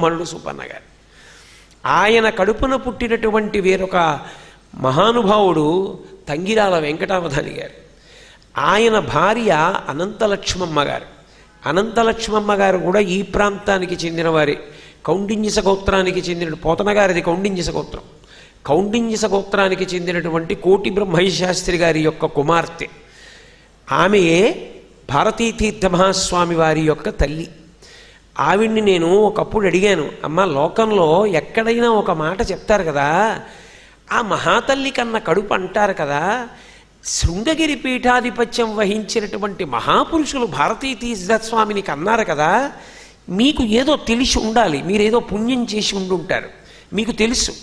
మరుడు సుబ్బన్న గారు. ఆయన కడుపున పుట్టినటువంటి వేరొక మహానుభావుడు తంగిరాల వెంకటావధాని గారు. ఆయన భార్య అనంతలక్ష్మమ్మ గారు. అనంతలక్ష్మమ్మ గారు కూడా ఈ ప్రాంతానికి చెందినవారే. కౌండిన్యస గోత్రానికి చెందిన పోతన గారిది కౌండిన్యస గోత్రం. కౌండిన్యస గోత్రానికి చెందినటువంటి కోటి బ్రహ్మయ్య శాస్త్రి గారి యొక్క కుమార్తె. ఆమెయే భారతీతీర్థ మహాస్వామి వారి యొక్క తల్లి. ఆవిడ్ని నేను ఒకప్పుడు అడిగాను, అమ్మ లోకంలో ఎక్కడైనా ఒక మాట చెప్తారు కదా, ఆ మహాతల్లి కన్న కడుపు అంటారు కదా, శృంగగిరి పీఠాధిపత్యం వహించినటువంటి మహాపురుషులు భారతీతీర్థస్వామిని కన్నారు కదా, మీకు ఏదో తెలిసి ఉండాలి, మీరేదో పుణ్యం చేసి ఉండుంటారు, మీకు తెలుసు.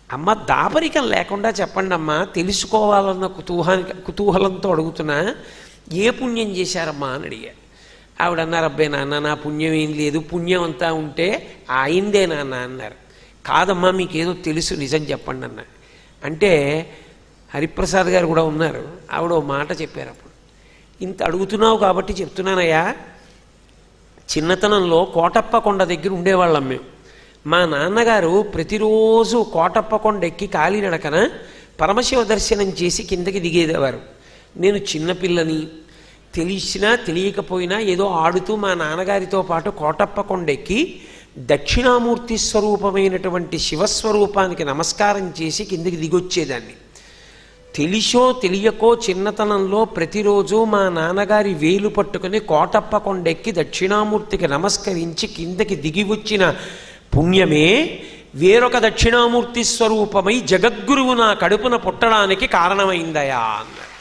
అమ్మ దాపరికం లేకుండా చెప్పండి అమ్మా, తెలుసుకోవాలన్న కుతూహలంతో అడుగుతున్నా, ఏ పుణ్యం చేశారమ్మా అని అడిగారు. ఆవిడ అన్నారు, అబ్బాయి నాన్న నా పుణ్యం ఏం లేదు, పుణ్యం అంతా ఉంటే అయిందే నాన్న అన్నారు. కాదమ్మా మీకేదో తెలుసు నిజం చెప్పండి అన్న. అంటే హరిప్రసాద్ గారు కూడా ఉన్నారు. ఆవిడ ఓ మాట చెప్పారు. అప్పుడు ఇంత అడుగుతున్నావు కాబట్టి చెప్తున్నానయ్యా, చిన్నతనంలో కోటప్ప కొండ దగ్గర ఉండేవాళ్ళం మేము. మా నాన్నగారు ప్రతిరోజు కోటప్ప కొండ ఎక్కి కాలినడకన పరమశివ దర్శనం చేసి కిందకి దిగేదేవారు. నేను చిన్నపిల్లని, తెలిసినా తెలియకపోయినా ఏదో ఆడుతూ మా నాన్నగారితో పాటు కోటప్ప కొండెక్కి దక్షిణామూర్తి స్వరూపమైనటువంటి శివస్వరూపానికి నమస్కారం చేసి కిందికి దిగొచ్చేదాన్ని. తెలిసో తెలియకో చిన్నతనంలో ప్రతిరోజు మా నాన్నగారి వేలు పట్టుకుని కోటప్ప కొండెక్కి దక్షిణామూర్తికి నమస్కరించి కిందకి దిగి వచ్చిన పుణ్యమే వేరొక దక్షిణామూర్తి స్వరూపమై జగద్గురువు నా కడుపున పుట్టడానికి కారణమైందయా అన్నారు.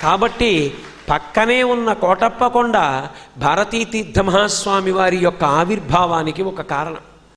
కాబట్టి పక్కనే ఉన్న కోటప్ప కొండ భారతీతీర్థ మహాస్వామి వారి యొక్క ఆవిర్భావానికి ఒక కారణం.